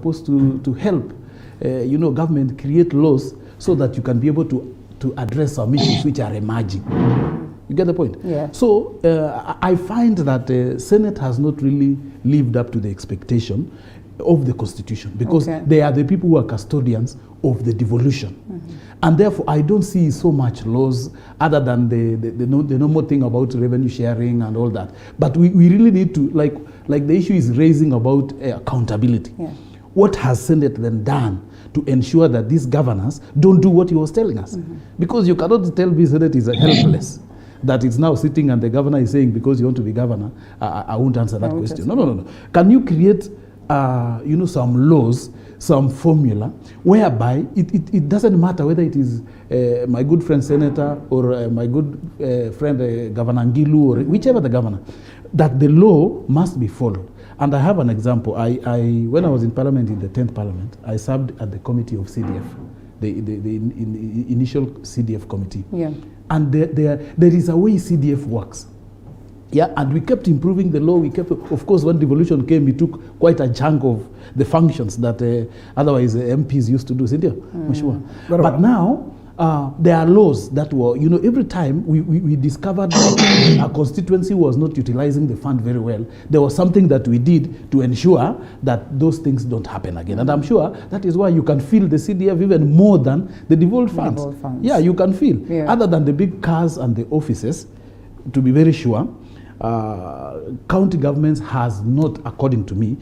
supposed to help, government create laws so that you can be able to address some issues which are emerging. You get the point? Yeah. So I find that the Senate has not really lived up to the expectation of the Constitution, because they are the people who are custodians of the devolution. And therefore, I don't see so much laws other than the normal thing about revenue sharing and all that. But we really need to, like the issue is raising about accountability. Yeah. What has Senate then done to ensure that these governors don't do what he was telling us? Because you cannot tell me Senate is helpless, that it's now sitting and the governor is saying, because you want to be governor, I won't answer that question. No. Can you create some laws, some formula, whereby it doesn't matter whether it is my good friend Senator or my good friend Governor Ngilu or whichever the governor, that the law must be followed. And I have an example. When I was in Parliament, in the 10th Parliament, I served at the committee of CDF, the initial CDF committee. Yeah. And there is a way CDF works. Yeah, and we kept improving the law. Of course, when devolution came, it took quite a chunk of the functions that otherwise MPs used to do. But now, there are laws that were, every time we discovered that our constituency was not utilizing the fund very well, there was something that we did to ensure that those things don't happen again. And I'm sure that is why you can feel the CDF even more than the devolved funds. Yeah, you can feel. Yeah. Other than the big cars and the offices, to be very sure, county governments has not, according to me,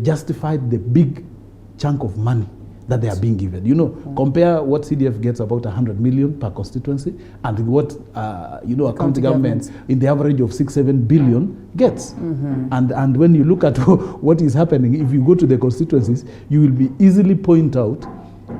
justified the big chunk of money that they are being given. Compare what CDF gets, about 100 million per constituency, and what a county government in the average of 6-7 billion gets. And when you look at what is happening, if you go to the constituencies, you will be easily point out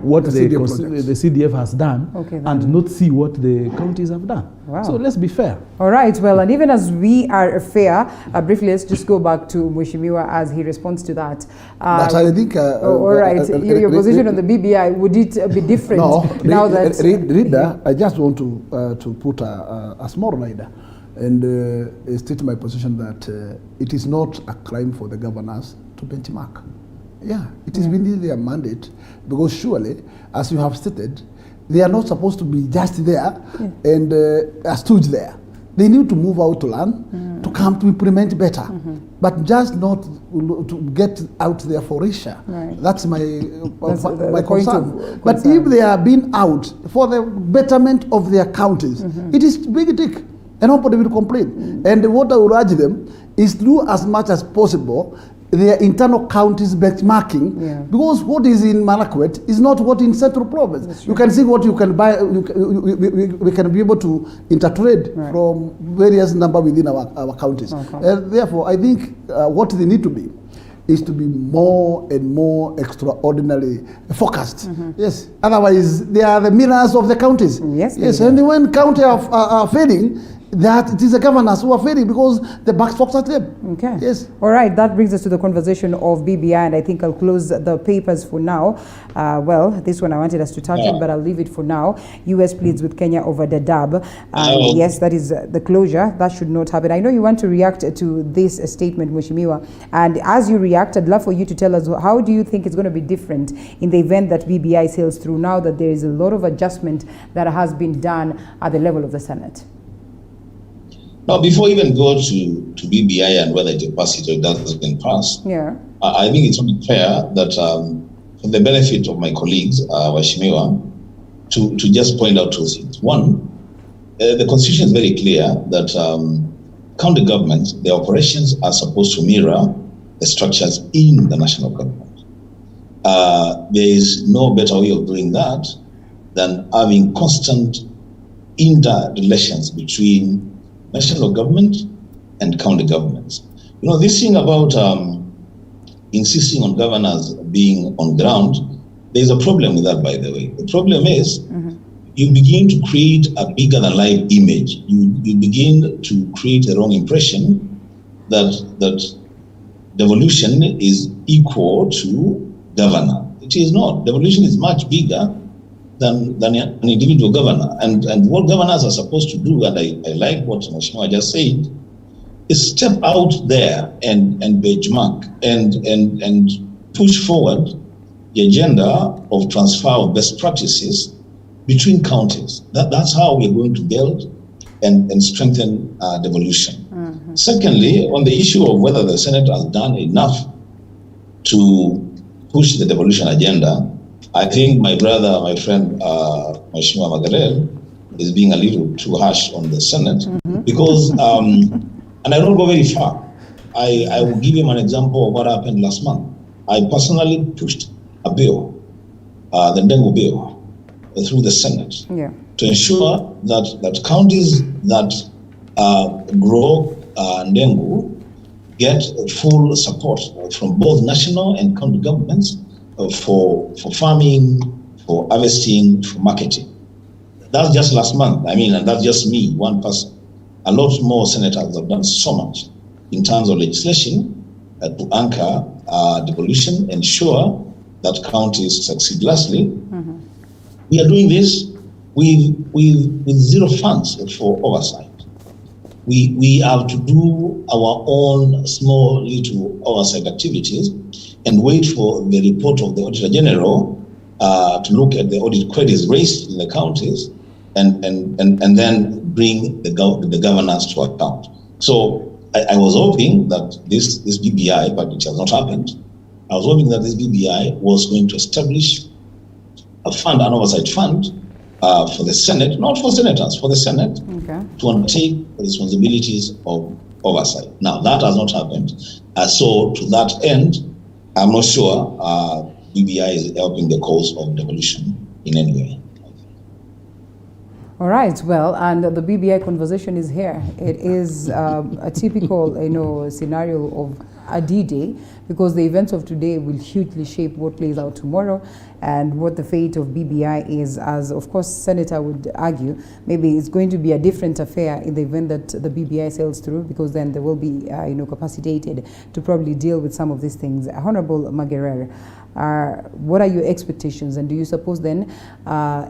what the CDF has done, and not see what the counties have done. Wow. So let's be fair. All right, well, and even as we are fair, briefly, let's just go back to Mheshimiwa as he responds to that. But I think... all right, your position on the BBI, would it be different now that... Rida, I just want to put a small rider and state my position that it is not a crime for the governors to benchmark. Yeah, it is within their mandate, because surely, as you have stated, they are not supposed to be just there and a stooge there. They need to move out to learn, to come to implement better, but just not to get out there for erasure. Right. That's my concern. But if they are being out for the betterment of their counties, it is big tick, and nobody will complain. And what I would urge them is to do as much as possible their internal counties benchmarking, because what is in Marakwet is not what in Central Province. You can see what you can buy. We can be able to intertrade from various number within our counties. Therefore, I think what they need to be is to be more and more extraordinarily focused. Yes. Otherwise, they are the mirrors of the counties. Yes. And when counties are failing, that it is the governors who are failing because the buck stops at them. Okay. Yes. All right. That brings us to the conversation of BBI, and I think I'll close the papers for now. Well, this one I wanted us to touch on, but I'll leave it for now. U.S. pleads with Kenya over the Dab. Yes, that is the closure. That should not happen. I know you want to react to this statement, Mheshimiwa, and as you react, I'd love for you to tell us, how do you think it's going to be different in the event that BBI sails through, now that there is a lot of adjustment that has been done at the level of the Senate? Now, before we even go to BBI and whether it passes or doesn't pass, I think it's only fair that for the benefit of my colleagues, Washimiwa, to just point out two things. One, the Constitution is very clear that county governments, their operations are supposed to mirror the structures in the national government. There is no better way of doing that than having constant interrelations between national government and county governments. This thing about insisting on governors being on ground, there's a problem with that, by the way. The problem is you begin to create a bigger than life image. You begin to create the wrong impression that devolution is equal to governor. It is not. Devolution is much bigger than an individual governor. And what governors are supposed to do, and I like what Mheshimiwa just said, is step out there and benchmark and push forward the agenda of transfer of best practices between counties. That's how we're going to build and strengthen devolution. Secondly, on the issue of whether the Senate has done enough to push the devolution agenda, I think my brother, my friend, Mheshimiwa Magarel, is being a little too harsh on the Senate because, and I don't go very far. I will give him an example of what happened last month. I personally pushed a bill, the Ndengu bill, through the Senate to ensure that counties that grow Ndengu get full support from both national and county governments for farming, for harvesting, for marketing. That's just last month. I mean, and that's just me, one person. A lot more senators have done so much in terms of legislation to anchor devolution, ensure that counties succeed. Lastly, we are doing this with zero funds for oversight. We have to do our own small little oversight activities and wait for the report of the Auditor General to look at the audit queries raised in the counties and then bring the governance to account. So I was hoping that this BBI, but it has not happened, I was hoping that this BBI was going to establish a fund, an oversight fund, for the Senate, not for senators, for the Senate, to undertake the responsibilities of oversight. Now, that has not happened. So, to that end, I'm not sure BBI is helping the cause of devolution in any way. All right, well, and the BBI conversation is here. It is a typical, scenario of a D-Day, because the events of today will hugely shape what plays out tomorrow and what the fate of BBI is, as of course Senator would argue. Maybe it's going to be a different affair in the event that the BBI sails through, because then they will be capacitated to probably deal with some of these things. Honorable Magerere, what are your expectations, and do you suppose then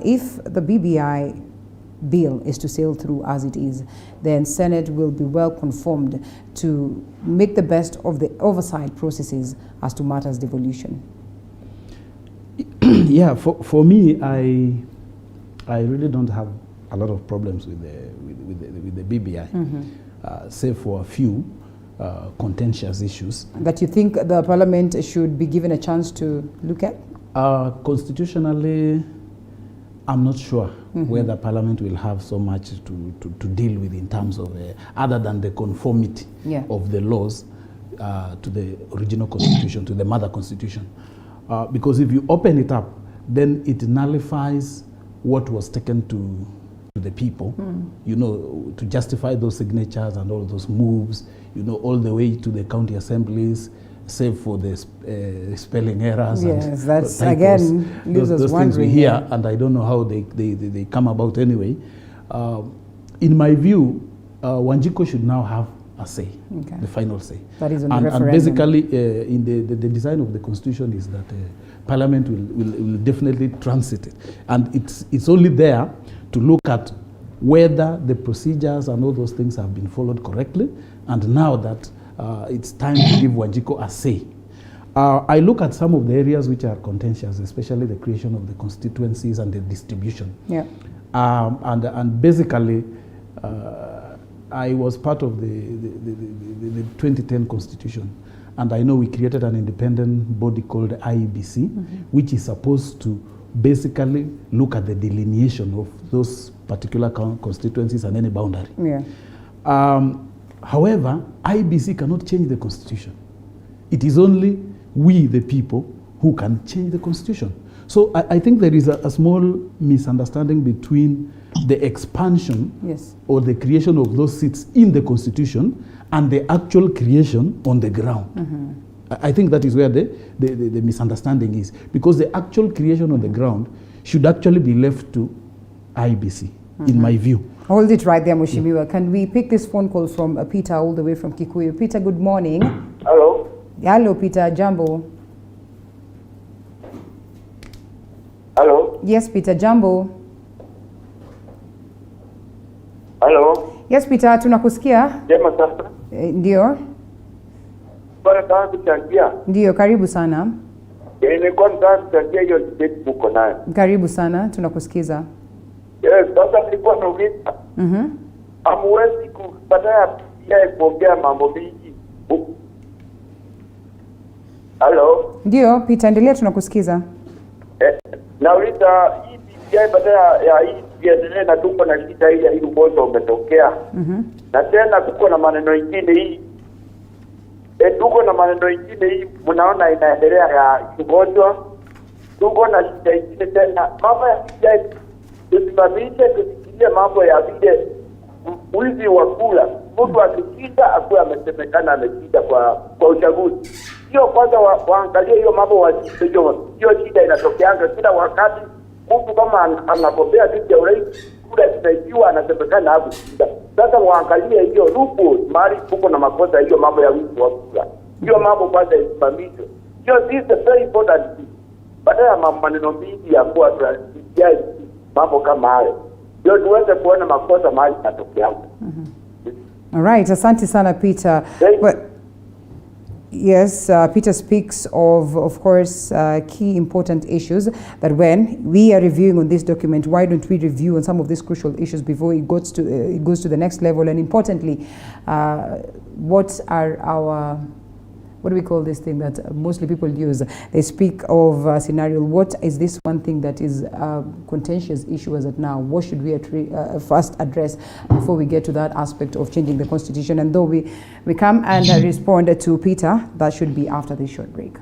if the BBI bill is to sail through as it is, then Senate will be well conformed to make the best of the oversight processes as to matters devolution? Yeah, for me, I really don't have a lot of problems with the BBI, save for a few contentious issues. That you think the Parliament should be given a chance to look at? Constitutionally, I'm not sure whether Parliament will have so much to deal with in terms of, other than the conformity of the laws to the original constitution, to the mother constitution. Because if you open it up, then it nullifies what was taken to the people, to justify those signatures and all those moves, all the way to the county assemblies, save for the spelling errors. Yes, that's again those things we hear, and I don't know how they come about anyway. In my view, Wanjiko should now have a say, the final say. That is on the referendum. And basically, in the design of the constitution is that Parliament will definitely transit it, and it's only there to look at whether the procedures and all those things have been followed correctly, and now that it's time to give Wanjiko a say. I look at some of the areas which are contentious, especially the creation of the constituencies and the distribution. Yeah. And basically, I was part of the 2010 Constitution, and I know we created an independent body called IEBC, which is supposed to basically look at the delineation of those particular constituencies and any boundary. Yeah. However, IBC cannot change the constitution. It is only we, the people, who can change the constitution. So I think there is a small misunderstanding between the expansion or the creation of those seats in the constitution and the actual creation on the ground. I think that is where the misunderstanding is, because the actual creation on the ground should actually be left to IBC, in my view. Hold it right there, Mheshimiwa. Can we pick this phone call from Peter all the way from Kikuyu? Peter, good morning. Hello. Hello, Peter. Jambo. Hello. Yes, Peter. Jambo. Hello. Yes, Peter. Tunakusikia. Jema sasa. Ndio. Bwana kuchangia. Ndio, karibu sana. Ni kwanza tutangia hiyo debate mko nayo. Karibu sana, tunakusikiza. Yes, sasa nilikuwa nauliza. Hamwezi kupata ya kuongea mambo mingi. Halo? Ndio, Peter, endelea, tunakusikiza. Nauliza hii BBI baada ya hii biendelee na tuko na shida hii ya hii ugonjwa umetokea. Na tena tuko na maneno mengine hii. Tuko na maneno mengine hii mnaona inaendelea ya ugonjwa. Tuko na shida nyingine tena. Mambo ya BBI tusimamishe, tusikilie mambo ya vile wizi wa kula. Mtu akishinda akuwe amesemekana ameshinda kwa uchaguzi. Hiyo kwanza waangalie hiyo mambo wajise hiyo shida inatokeanga kila wakati. Mtu kama anagombea kiti ya urais kula kinaikiwa anasemekana hakushinda. Sasa waangalie hiyo loophole mahali kuko na makosa hiyo mambo ya wizi wa kula. Hiyo mambo kwanza isimamishwe. Hiyo this is a very important thing. Badala ya maneno mingi ya kuwa tunasikia mambo kama hayo. Ndio tuweze kuona makosa mahali yanatokeanga. All right, asante sana Peter. But yes, Peter speaks of course, key important issues that when we are reviewing on this document, why don't we review on some of these crucial issues before it goes to the next level? And importantly, what are our, what do we call this thing that mostly people use? They speak of scenario. What is this one thing that is a contentious issue as of now? What should we first address before we get to that aspect of changing the constitution? And though we come and respond to Peter, that should be after this short break.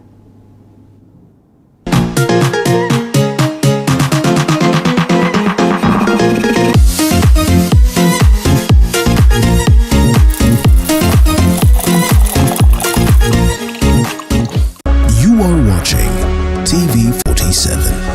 You are watching TV 47.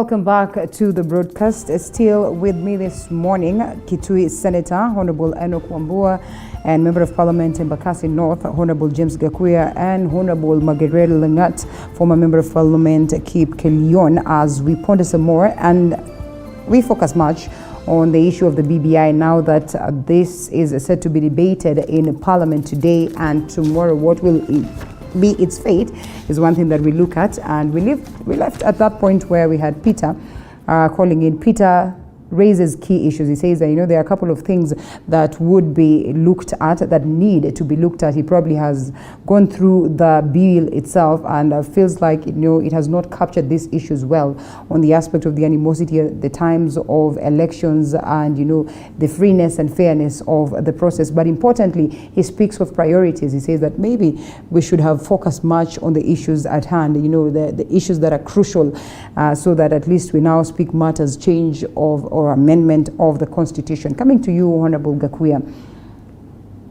Welcome back to the broadcast. Still with me this morning, Kitui Senator Honorable Enoch Wambua, and Member of Parliament in Embakasi North, Honorable James Gakuya, and Honorable Margaret Langat, former Member of Parliament Kip Kelion, as we ponder some more and we focus much on the issue of the BBI now that this is set to be debated in Parliament today and tomorrow. What will be its fate is one thing that we look at, and we left at that point where we had Peter calling in. Peter raises key issues. He says that, there are a couple of things that would be looked at, that need to be looked at. He probably has gone through the bill itself and feels like, it has not captured these issues well on the aspect of the animosity at the times of elections and, the freeness and fairness of the process. But importantly, he speaks of priorities. He says that maybe we should have focused much on the issues at hand, the issues that are crucial, so that at least we now speak matters, change of or amendment of the Constitution. Coming to you, Honorable Gakuya,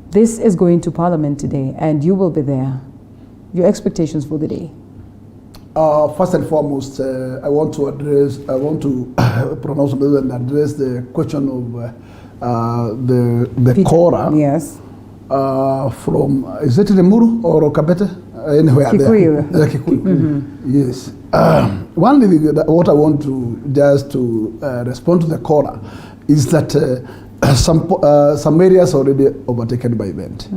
this is going to Parliament today, and you will be there. Your expectations for the day? First and foremost, I want to pronounce and address the question of the Kora. Yes. From, is it Remuru or Okabete? Anywhere Kikuyu. there. Kikuyu. Yes. One thing that what I want to just to respond to the Kora is that some areas already overtaken by event,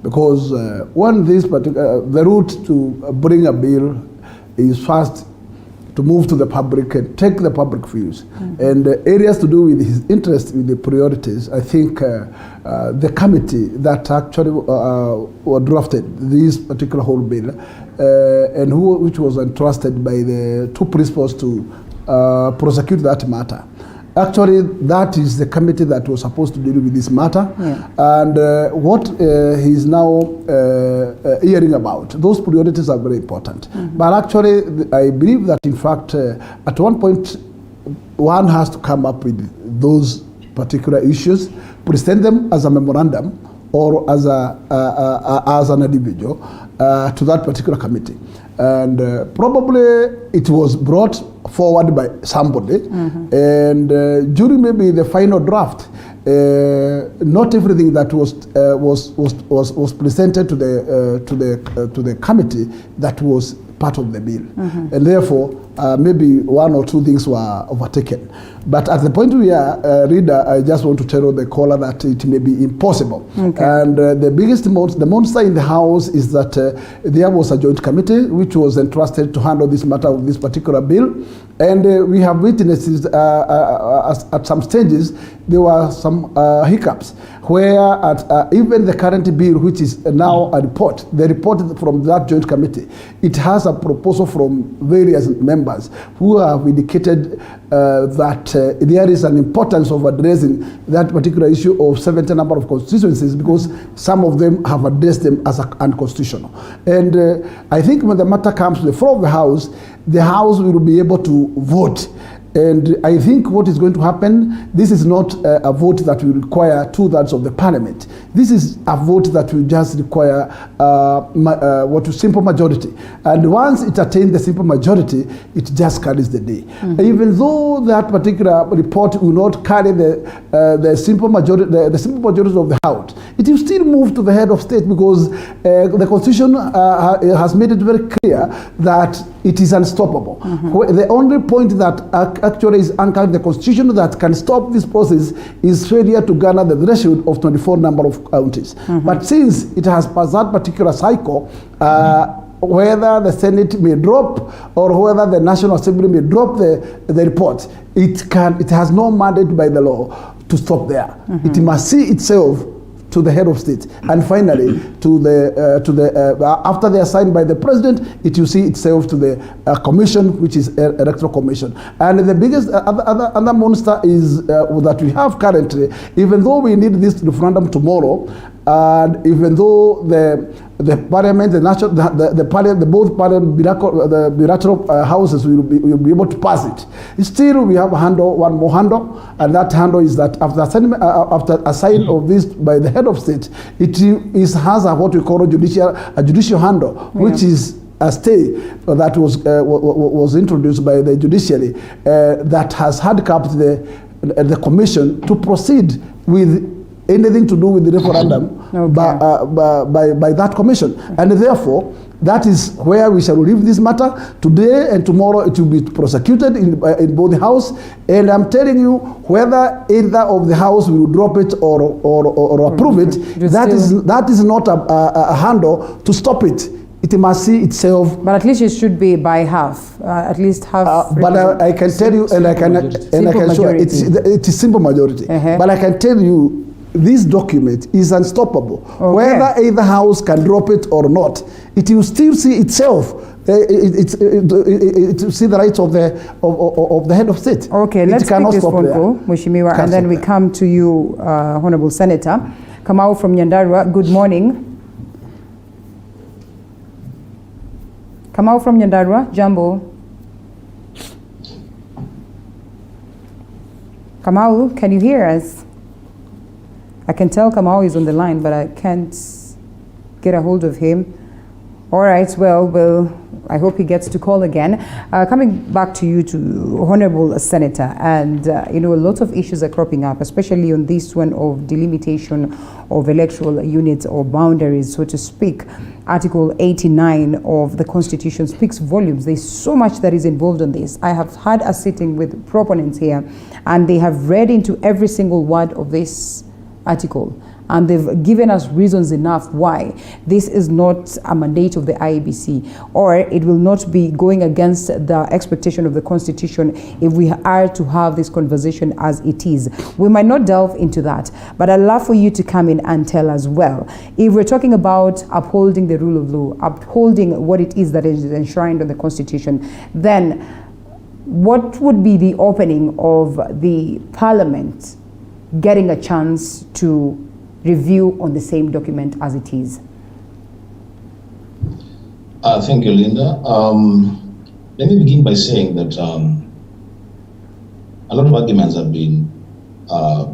because this particular the route to bring a bill is first to move to the public and take the public views, and areas to do with his interest with the priorities. I think the committee that actually drafted this particular whole bill, and which was entrusted by the two principals to prosecute that matter. Actually, that is the committee that was supposed to deal with this matter, and what he's now hearing about, those priorities are very important. But actually, I believe that in fact, at one point, one has to come up with those particular issues, present them as a memorandum or as an individual to that particular committee. And probably it was brought forward by somebody, and during maybe the final draft, not everything that was presented to the committee that was part of the bill, and therefore maybe one or two things were overtaken. But at the point we are, reader, I just want to tell the caller that it may be impossible. And the monster in the house is that there was a joint committee which was entrusted to handle this matter of this particular bill, and we have witnessed at some stages there were some hiccups where even the current bill, which is now a report, the report from that joint committee, it has a proposal from various members who have indicated that there is an importance of addressing that particular issue of 70 number of constituencies, because some of them have addressed them as unconstitutional. And I think when the matter comes to the floor of the House will be able to vote. And I think what is going to happen, this is not a vote that will require 2/3 of the Parliament. This is a vote that will just require simple majority. And once it attains the simple majority, it just carries the day. Even though that particular report will not carry the simple majority, the simple majority of the House, it will still move to the head of state, because the Constitution has made it very clear that it is unstoppable. The only point that actually is anchored in the Constitution that can stop this process is failure to garner the threshold of 24 number of counties. But since it has passed that particular cycle, whether the Senate may drop or whether the National Assembly may drop the report, it has no mandate by the law to stop there. It must see itself to the head of state, and finally after they are signed by the president, it will see itself to the commission, which is electoral commission. And the biggest other monster is that we have currently, even though we need this referendum tomorrow, and even though the parliament, the bilateral houses will be able to pass it, still we have one more handle, and that handle is that after a sign of this by the head of state, it has what we call a judicial handle, which is a stay that was introduced by the judiciary that has handicapped the commission to proceed with anything to do with the referendum by that commission. And therefore, that is where we shall leave this matter. Today and tomorrow it will be prosecuted in both the House. And I'm telling you, whether either of the House will drop it or approve it, that is not a handle to stop it. It must see itself. But at least it should be by half, at least half. But I can tell you, and I can show it is simple majority. But I can tell you, this document is unstoppable. Whether either house can drop it or not, it will still see itself. It will see the rights of the head of state. Okay, let's take this phone call, Mheshimiwa, and then we come to you, Honorable Senator. Kamau from Nyandarua, good morning. Kamau from Nyandarua, Jambo. Kamau, can you hear us? I can tell Kamau is on the line, but I can't get a hold of him. All right, well, I hope he gets to call again. Coming back to you, to Honorable Senator, and a lot of issues are cropping up, especially on this one of delimitation of electoral units or boundaries, so to speak. Article 89 of the Constitution speaks volumes. There's so much that is involved in this. I have had a sitting with proponents here, and they have read into every single word of this article, and they've given us reasons enough why this is not a mandate of the IEBC, or it will not be going against the expectation of the Constitution if we are to have this conversation as it is. We might not delve into that, but I'd love for you to come in and tell us, well, if we're talking about upholding the rule of law, upholding what it is that is enshrined in the Constitution, then what would be the opening of the Parliament getting a chance to review on the same document as it is? Thank you, Linda. Let me begin by saying that a lot of arguments have been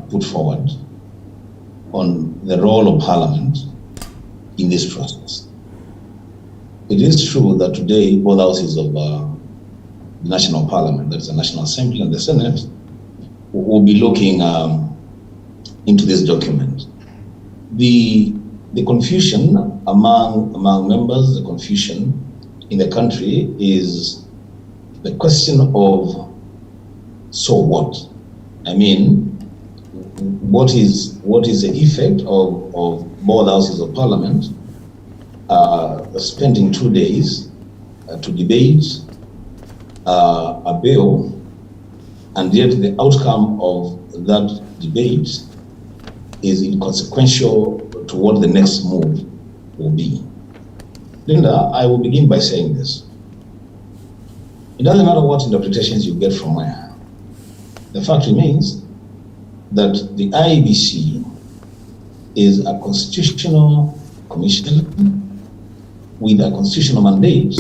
put forward on the role of Parliament in this process. It is true that today both houses of the National Parliament, that is the National Assembly and the Senate, will be looking into this document. The confusion among members, the confusion in the country is the question of, so what? I mean, what is the effect of both houses of Parliament spending 2 days to debate a bill, and yet the outcome of that debate is inconsequential to what the next move will be. Linda, I will begin by saying this. It doesn't matter what interpretations you get from where. The fact remains that the IEBC is a constitutional commission with a constitutional mandate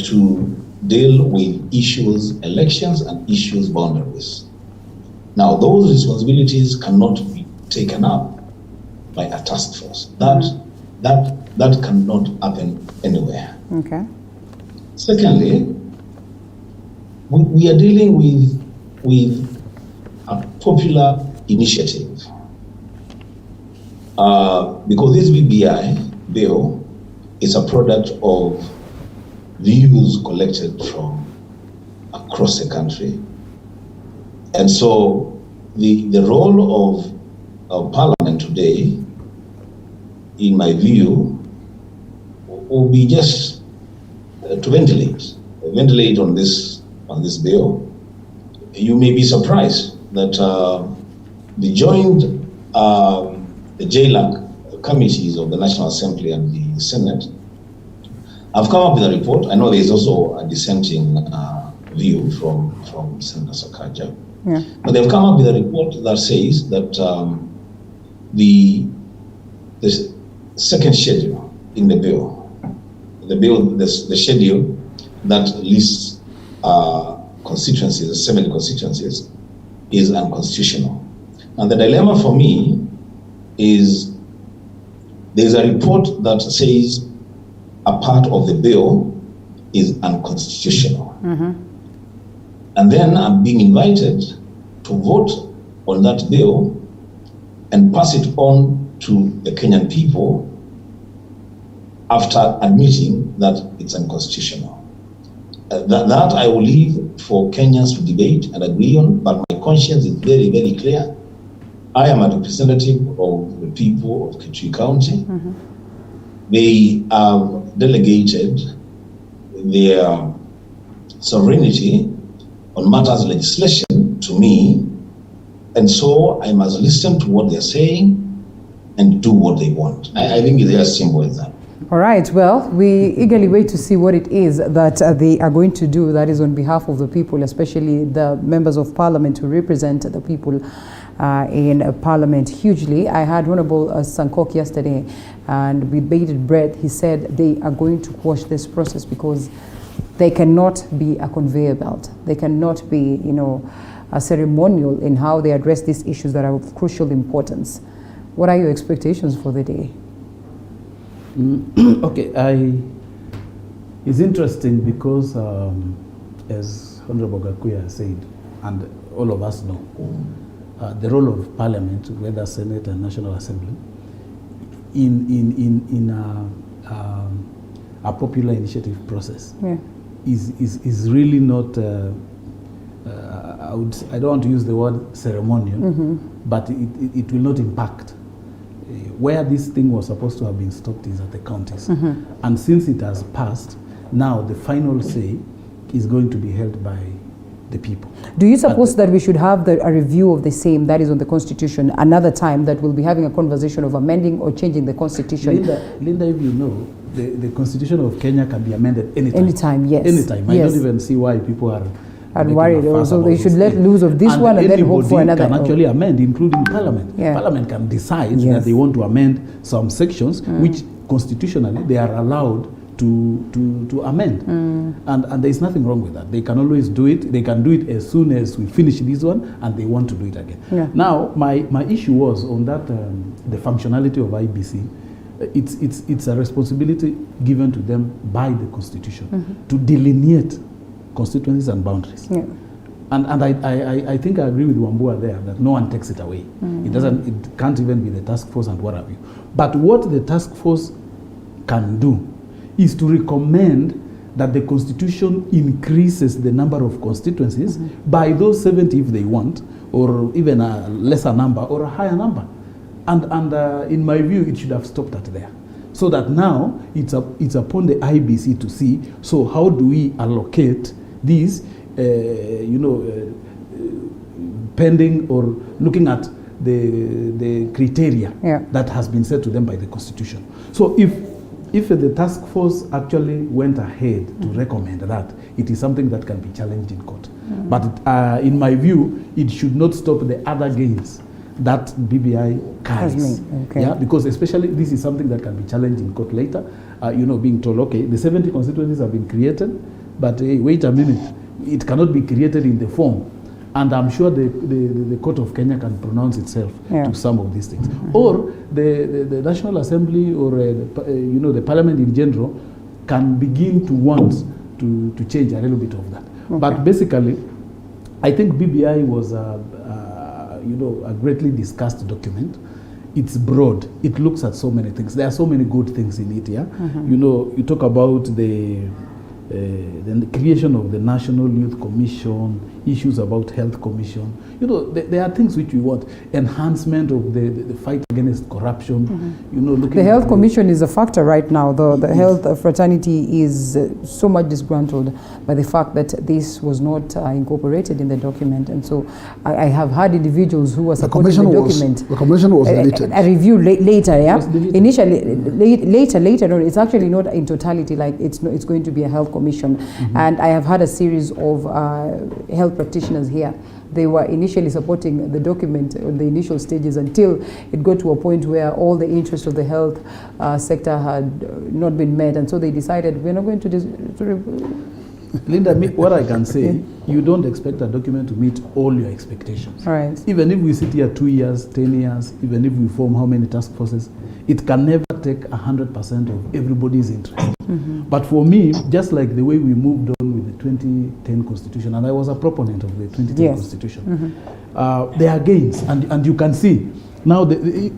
to deal with issues, elections, and issues boundaries. Now, those responsibilities cannot be taken up by a task force. That cannot happen anywhere. Okay. Secondly, we are dealing with a popular initiative because this BBI bill is a product of views collected from across the country. And so the role of Parliament today, in my view, will be just to ventilate on this bill. You may be surprised that the joint the JLAC committees of the National Assembly and the Senate have come up with a report. I know there is also a dissenting view from Senator Sakaja. Yeah. But they've come up with a report that says that the second schedule in the schedule that lists constituencies, the 7 constituencies, is unconstitutional. And the dilemma for me is there's a report that says a part of the bill is unconstitutional. And then I'm being invited to vote on that bill and pass it on to the Kenyan people after admitting that it's unconstitutional. That I will leave for Kenyans to debate and agree on, but my conscience is very, very clear. I am a representative of the people of Kitui County. They have delegated their sovereignty on matters of legislation to me, and so I must listen to what they're saying and do what they want. I think it's as simple as that. All right, well, we eagerly wait to see what it is that they are going to do, that is on behalf of the people, especially the members of parliament who represent the people in parliament hugely. I had Honorable Sankok yesterday, and with bated breath, he said they are going to quash this process because they cannot be a conveyor belt. They cannot be, you know, a ceremonial in how they address these issues that are of crucial importance. What are your expectations for the day? Okay, it's interesting because as Honorable Gakuya said, and all of us know, the role of Parliament, whether Senate and National Assembly, in a popular initiative process, is really not. I don't want to use the word ceremonial, but it will not impact. Where this thing was supposed to have been stopped is at the counties. And since it has passed, now the final say is going to be held by the people. Do you suppose that we should have a review of the same, that is on the Constitution, another time that we'll be having a conversation of amending or changing the Constitution? Linda, if you know, the Constitution of Kenya can be amended anytime. Anytime, yes. Anytime. I don't even see why people are worried. So they should let loose of this one and then hope for another. Can actually amend, including Parliament. Parliament can decide that they want to amend some sections, which constitutionally they are allowed to amend. And there is nothing wrong with that. They can always do it. They can do it as soon as we finish this one, and they want to do it again. Now, my issue was on that, the functionality of IBC. It's a responsibility given to them by the Constitution to delineate constituencies and boundaries. And I think I agree with Wambua there that no one takes it away. It can't even be the task force and what have you. But what the task force can do is to recommend that the Constitution increases the number of constituencies by those 70 if they want, or even a lesser number or a higher number. And in my view, it should have stopped at there. So that now it's upon the IBC to see, so how do we allocate these, pending or looking at the criteria that has been set to them by the Constitution. So if the task force actually went ahead to recommend that, it is something that can be challenged in court. But in my view, it should not stop the other gains that BBI carries. Because especially this is something that can be challenged in court later, being told, okay, the 70 constituencies have been created, but wait a minute, it cannot be created in the form. And I'm sure the Court of Kenya can pronounce itself to some of these things. Or the National Assembly or the Parliament in general can begin to want to change a little bit of that. But basically, I think BBI was a greatly discussed document. It's broad. It looks at so many things. There are so many good things in it. You talk about the creation of the National Youth Commission, issues about Health Commission. There are things which we want. Enhancement of the fight against corruption. The Health Commission is a factor right now. The health fraternity is so much disgruntled by the fact that this was not incorporated in the document. And so I have had individuals who were supporting the document. The commission was deleted. A review later, Initially, later, no, it's actually not in totality, like it's going to be a health commission. And I have had a series of health practitioners here. They were initially supporting the document on the initial stages until it got to a point where all the interests of the health sector had not been met, and so they decided we're not going to Linda, what I can say, you don't expect a document to meet all your expectations. Right. Even if we sit here 2 years, 10 years, even if we form how many task forces, it can never take 100% of everybody's interest. But for me, just like the way we moved on with the 2010 Constitution, and I was a proponent of the 2010 Constitution, there are gains, and you can see now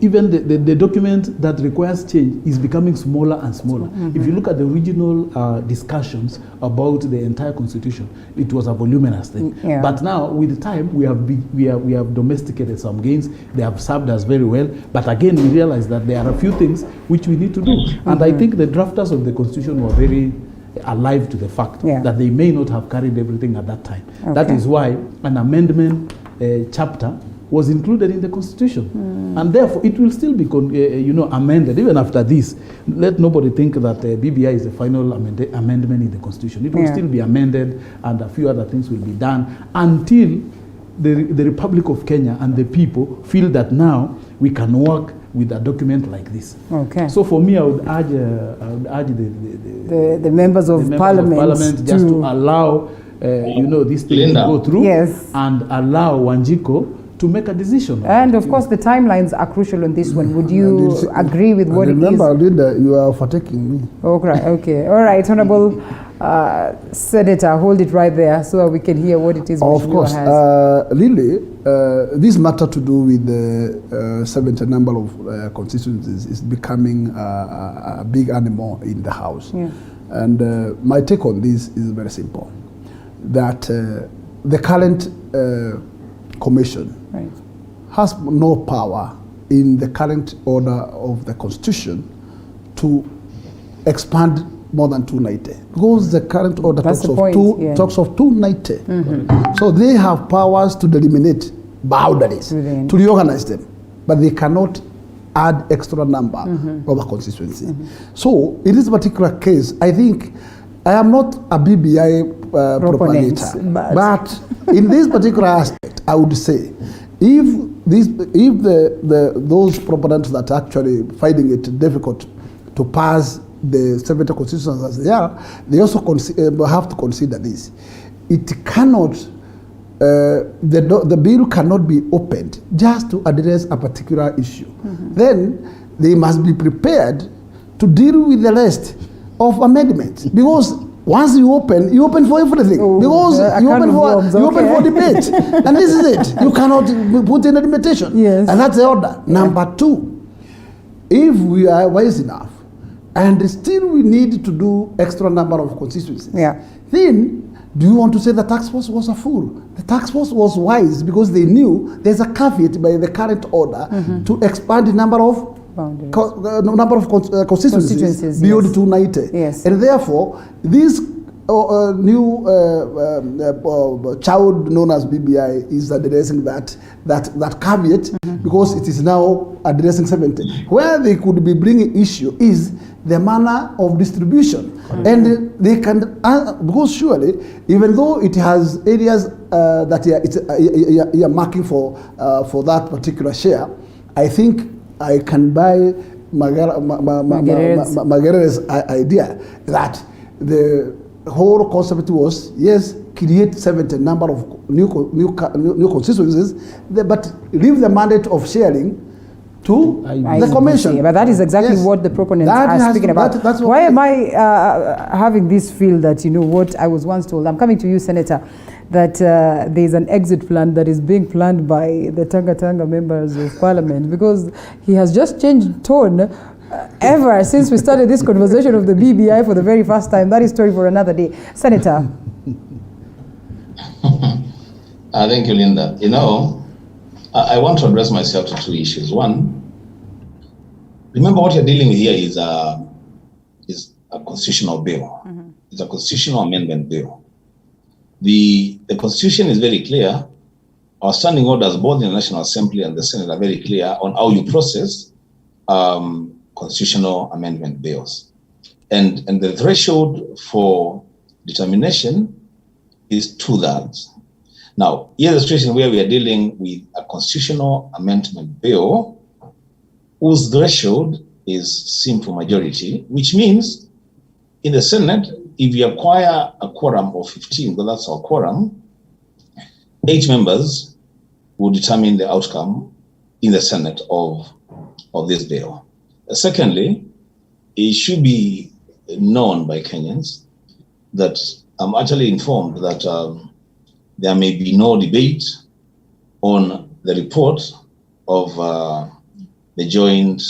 even the document that requires change is becoming smaller and smaller. If you look at the original discussions about the entire Constitution, it was a voluminous thing. But now, with time, we have domesticated some gains. They have served us very well. But again, we realize that there are a few things which we need to do. And I think the drafters of the Constitution were very alive to the fact that they may not have carried everything at that time. That is why an amendment chapter was included in the Constitution, and therefore it will still be amended even after this. Let nobody think that BBI is the final amendment in the Constitution. It will still be amended, and a few other things will be done until the Republic of Kenya and the people feel that now we can work with a document like this. So for me, I would urge the members of Parliament just to allow this thing to go through, and allow Wanjiko to make a decision. And of course, the timelines are crucial on this one. Would you agree with what it is? Remember, Linda, you are overtaking me. Okay. All right, Honorable Senator, hold it right there so that we can hear what it is. Of course. Really, this matter to do with the 70 number of constituencies is becoming a big animal in the House. And my take on this is very simple. That the current Commission has no power in the current order of the Constitution to expand more than 290, because the current order talks of 290. So they have powers to eliminate boundaries, to reorganize them, but they cannot add extra number of a constituency. So in this particular case, I think I am not a BBI propagator, but in this particular aspect, I would say, if those proponents that are actually finding it difficult to pass the 70 constitutions as they are, they also have to consider this. It cannot, the bill cannot be opened just to address a particular issue. Then they must be prepared to deal with the rest of amendments, because once you open for everything, because you open for debate, and this is it. You cannot put in a limitation, and that's the order. Number two, if we are wise enough, and still we need to do extra number of constituencies, then do you want to say the task force was a fool? The task force was wise because they knew there's a caveat by the current order to expand the number of constituencies beyond 290. And therefore, this new child known as BBI is addressing that caveat because it is now addressing 70. Where they could be bringing issue is the manner of distribution. And they can, because surely, even though it has areas that you're marking for that particular share, I think I can buy Margaret's idea that the whole concept was, yes, create 70 number of new constituencies, but leave the mandate of sharing to the Commission. But that is exactly what the proponents are speaking about. Why am I having this feel that, what I was once told? I'm coming to you, Senator, that there's an exit plan that is being planned by the Tanga members of Parliament, because he has just changed tone ever since we started this conversation of the BBI for the very first time. That is story for another day. Senator. Thank you, Linda. I want to address myself to two issues. One, remember what you're dealing with here is a constitutional bill. It's a constitutional amendment bill. The Constitution is very clear. Our standing orders, both in the National Assembly and the Senate, are very clear on how you process constitutional amendment bills. And the threshold for determination is 2/3. Now, here's a situation where we are dealing with a constitutional amendment bill whose threshold is simple majority, which means in the Senate, if you acquire a quorum of 15, because that's our quorum, 8 members will determine the outcome in the Senate of this bill. Secondly, it should be known by Kenyans that I'm actually informed that there may be no debate on the report of the joint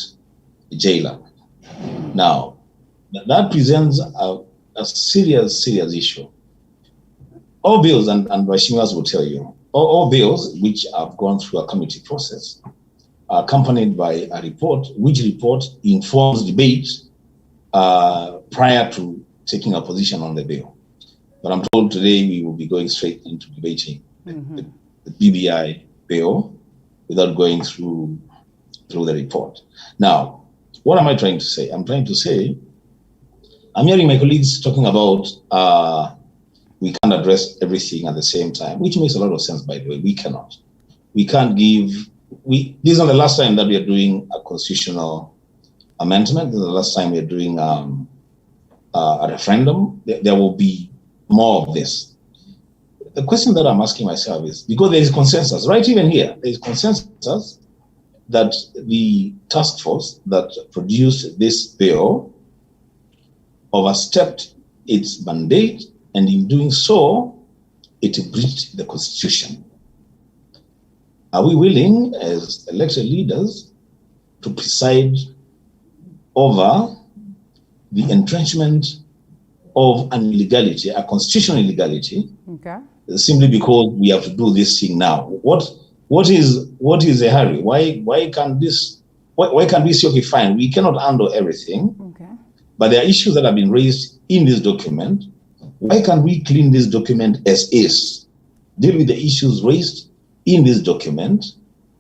jailer. Now, that presents a serious issue. All bills, and Washimiwas will tell you, all bills which have gone through a committee process are accompanied by a report, which report informs debate prior to taking a position on the bill. But I'm told today we will be going straight into debating the BBI bill without going through the report. Now, what am I trying to say? I'm trying to say, I'm hearing my colleagues talking about we can't address everything at the same time, which makes a lot of sense, by the way. We cannot. We can't give, this is not the last time that we are doing a constitutional amendment. This is the last time we are doing a referendum. There will be more of this. The question that I'm asking myself is, because there is consensus, right even here, there is consensus that the task force that produced this bill overstepped its mandate, and in doing so, it breached the Constitution. Are we willing, as elected leaders, to preside over the entrenchment of an illegality, a constitutional illegality, simply because we have to do this thing now? What is the hurry? Why can't we say, okay, fine, we cannot handle everything, but there are issues that have been raised in this document. Why can't we clean this document as is, deal with the issues raised in this document,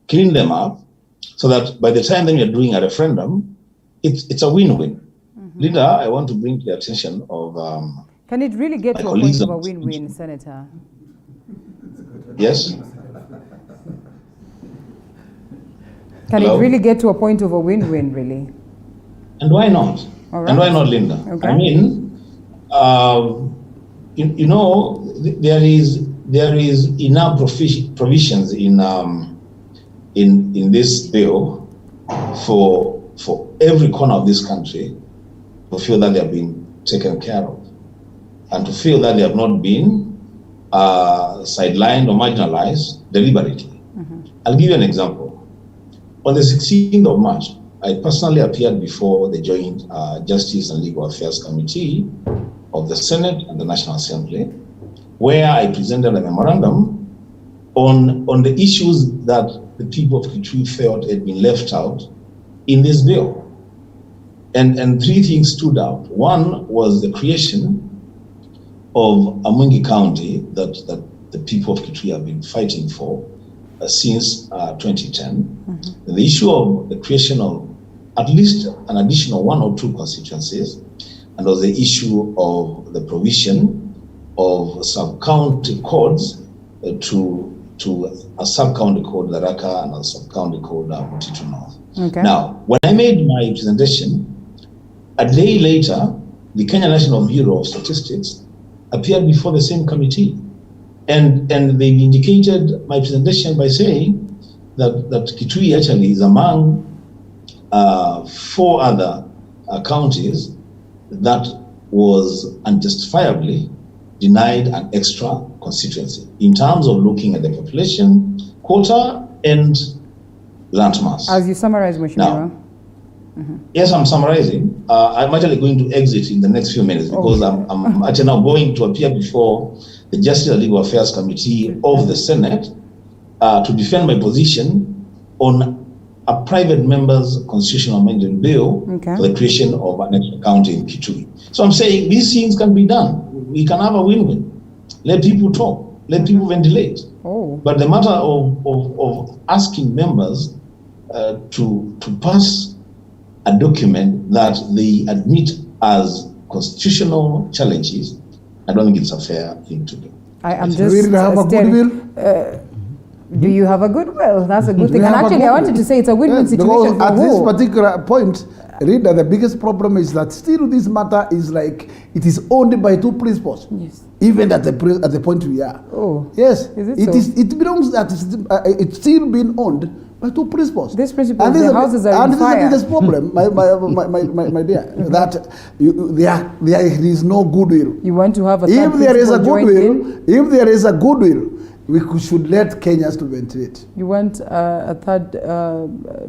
clean them up, so that by the time then you're doing a referendum, it's a win-win. Linda, I want to bring to the attention of can it really get to a point of a win-win, Senator? Yes. Can it really get to a point of a win-win, really? And why not? All right. And why not, Linda? Okay. I mean, you know, there is enough provisions in this bill for every corner of this country to feel that they have been taken care of, and to feel that they have not been sidelined or marginalized deliberately. I'll give you an example. On the 16th of March, I personally appeared before the Joint Justice and Legal Affairs Committee of the Senate and the National Assembly, where I presented a memorandum on the issues that the people of Kitui felt had been left out in this bill. And three things stood out. One was the creation of a Mwingi County that the people of Kitui have been fighting for since 2010. The issue of the creation of at least an additional 1 or 2 constituencies, and was the issue of the provision of sub-county codes to a sub-county code Laraka and a sub-county code Mutito North. Okay. Now, when I made my presentation, a day later, the Kenya National Bureau of Statistics appeared before the same committee, and they indicated my presentation by saying that Kitui actually is among 4 other counties that was unjustifiably denied an extra constituency in terms of looking at the population, quota, and landmass. As you summarize, Mheshimiwa. Yes, I'm summarizing. I'm actually going to exit in the next few minutes because I'm actually now going to appear before the Justice and Legal Affairs Committee of the Senate to defend my position on a private member's constitutional amendment bill for the creation of an extra county in Kitui. So I'm saying these things can be done. We can have a win-win. Let people talk. Let people ventilate. But the matter of asking members to pass a document that they admit as constitutional challenges, I don't think it's a fair thing to do. I am just really have a good will. Do you have a goodwill? That's a good thing. We And have a actually, I goodwill. wanted to say it's a win-win Yes, situation because for at this who? particular point, Rita, the biggest problem is that still this matter is like it is owned by two principals. Yes. Even at the point we are. Oh. Yes. Is it so? It belongs that it's still being owned by two principals. These principals, And this the is a- houses are and on this is fire. the biggest problem, my dear, that there is no goodwill. You want to have a third If there is a principal joined in? goodwill, if there is a goodwill, should let Kenyans to ventilate. You want a third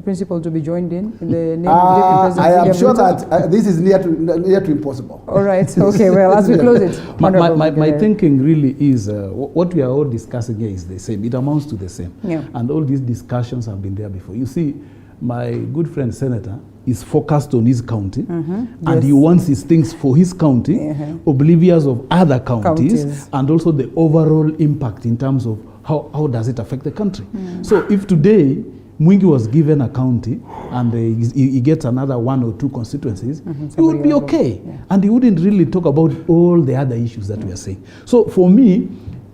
principal to be joined in the name of President I am William sure Ruto? that this is near to impossible. All right. Okay. Well, as we close it, Honorable My Magere. thinking really is what we are all discussing here is the same. It amounts to the same. Yeah. And all these discussions have been there before. You see, my good friend Senator is focused on his county and he wants his things for his county, oblivious of other counties, and also the overall impact in terms of how does it affect the country. So if today Mwingi was given a county and he gets another 1 or 2 constituencies, he would be okay. And he wouldn't really talk about all the other issues that we are saying. So for me,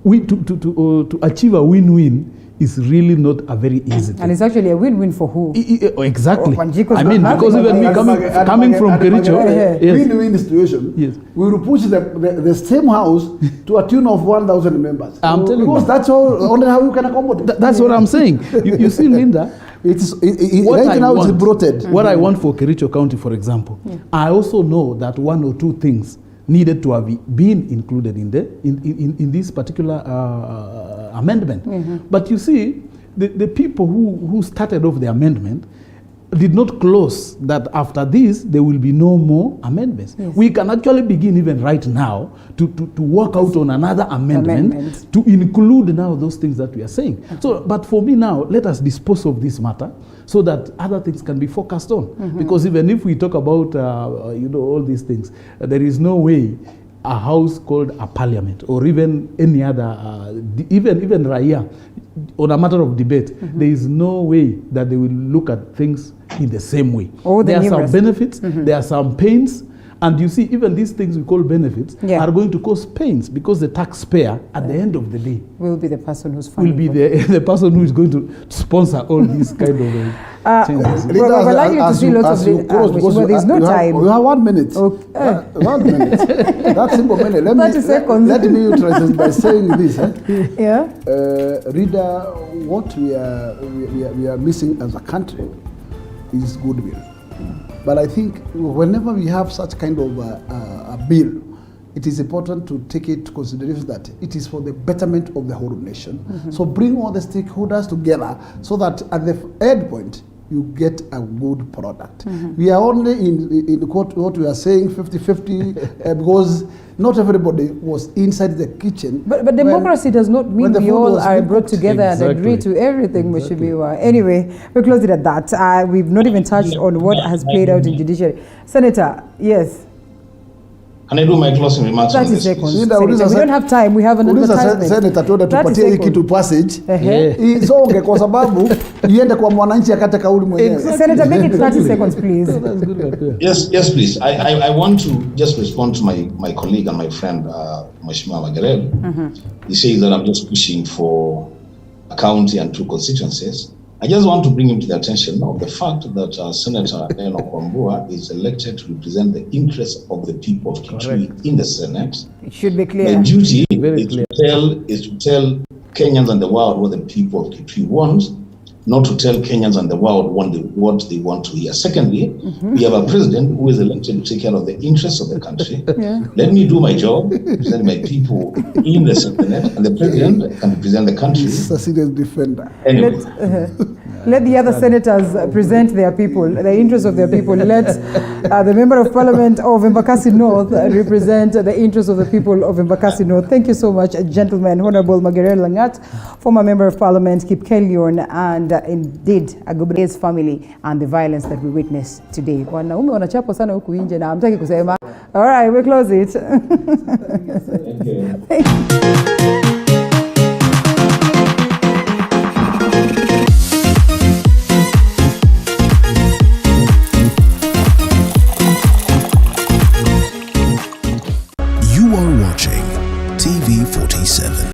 to achieve a win-win is really not a very easy thing. And it's actually a win-win for who? Exactly. Oh, Wanjiko's I got mean, nothing because even me about coming from Kericho, yes. Win-win situation. Yes. We will push the same house to a tune of 1,000 members. I'm telling because you. that's only how you can accommodate. That's what I'm saying. You see, Linda, what right I now want, it's bloated. What I want for Kericho County, for example, I also know that 1 or 2 things needed to have been included in this particular amendment. But you see, the people who started off the amendment did not close that after this there will be no more amendments. Yes. We can actually begin even right now to work out on another amendment to include now those things that we are saying. So, but for me now, let us dispose of this matter so that other things can be focused on. Because even if we talk about all these things, there is no way a house called a parliament or even any other, even Raya, on a matter of debate, there is no way that they will look at things in the same way. There are some benefits, there are some pains, and you see, even these things we call benefits are going to cause pains because the taxpayer, at the end of the day, will be the person who's funding. Will be the person who is going to sponsor all these kind of changes. We're likely to see lots of there's no time. You have 1 minute. Okay. 1 minute. That's simple minute. 30 seconds. Let me utilize by saying this. Yeah. Reader, what we are missing as a country is goodwill. But I think whenever we have such kind of a bill, it is important to take into consideration that it is for the betterment of the whole nation. So bring all the stakeholders together so that at the end point, you get a good product. We are only in what we are saying 50-50 because not everybody was inside the kitchen. But democracy does not mean we all are brought together and agree to everything, Mheshimiwa. Anyway, we close it at that. We've not even touched on what has played out in judiciary. Senator, yes. Can I do my closing remarks 30 on this? seconds. Please? We don't have time. We have an advertisement. Senator tuende 30 tupatie hii seconds. kitu passage isonge kwa sababu iende kwa mwananchi akate kauli mwenyewe. Senator, make it 30 seconds, please. Yes, please. I want to just respond to my colleague and my friend, Mheshimiwa Magere. He says that I'm just pushing for a county and 2 constituencies. I just want to bring him to the attention of the fact that Senator Enoch Wambua is elected to represent the interests of the people of Kitui in the Senate. It should be clear. The duty is to tell Kenyans and the world what the people of Kitui want, not to tell Kenyans and the world what they want to hear. Secondly, we have a president who is elected to take care of the interests of the country. Let me do my job, represent my people in the Senate, and the president can represent the country. This is a serious defender. Anyway. Let the other senators present their people, the interests of their people. Let the Member of Parliament of Embakasi North represent the interests of the people of Embakasi North. Thank you so much, gentlemen. Honorable Magere Langat, former Member of Parliament, Kip Kelyon, and indeed Agubrez family and the violence that we witnessed today. Wanaume wanachapwa sana huku nje na hamtaki kusema. All right, we close it. Thank you. You are watching TV 47.